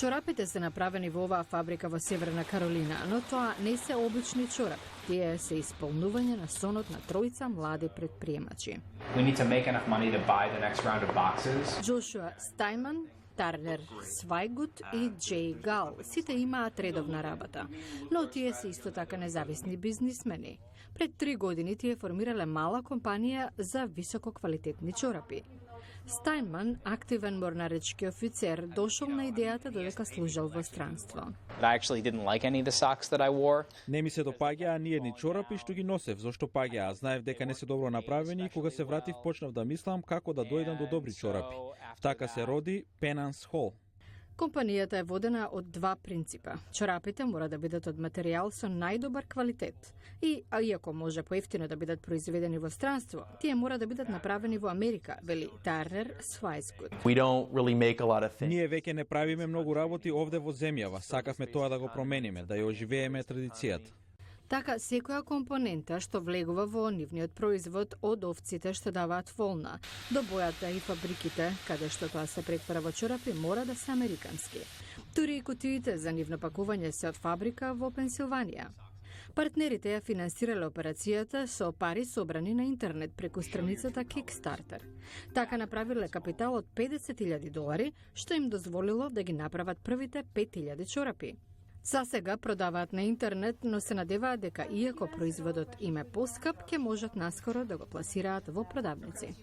Чорапите се направени во оваа фабрика во Северна Каролина, но тоа не се обични чорапи. Тие се исполнување на сонот на тројца млади предприемачи. Джошуа Стајнман, Тарнер Свајгут и Джей Гал. Сите имаат редовна работа, но тие се исто така независни бизнисмени. Пред 3 години тие формирале мала компанија за висококвалитетни чорапи. Стајнман, активен морнаречки офицер, дошол на идејата додека служел во странство. Не ми се допаѓаа ни едни чорапи што ги носев, зашто паѓаа, знаев дека не се добро направени и кога се вратив почнав да мислам како да дојдам до добри чорапи. Така се роди Penance Hall. Компанијата е водена од два принципа. Чорапите мора да бидат од материјал со најдобар квалитет. Иако може поевтино да бидат произведени во странство, тие мора да бидат направени во Америка, вели Тарнер Свајгут. Ние веќе не правиме многу работи овде во земјава. Сакавме тоа да го промениме, да ја оживееме традицијата. Така, секоја компонента што влегува во нивниот производ, од овците што даваат волна, до бојата и фабриките, каде што тоа се претвара во чорапи, мора да се американски. Тури и кутиите за нивно пакување се од фабрика во Пенсилванија. Партнерите ја финансирале операцијата со пари собрани на интернет преку страницата Kickstarter. Така направиле капитал од $50,000, што им дозволило да ги направат првите 5,000 чорапи. За сега продаваат на интернет, но се надеваат дека иако производот им е поскап, ќе можат наскоро да го пласираат во продавници.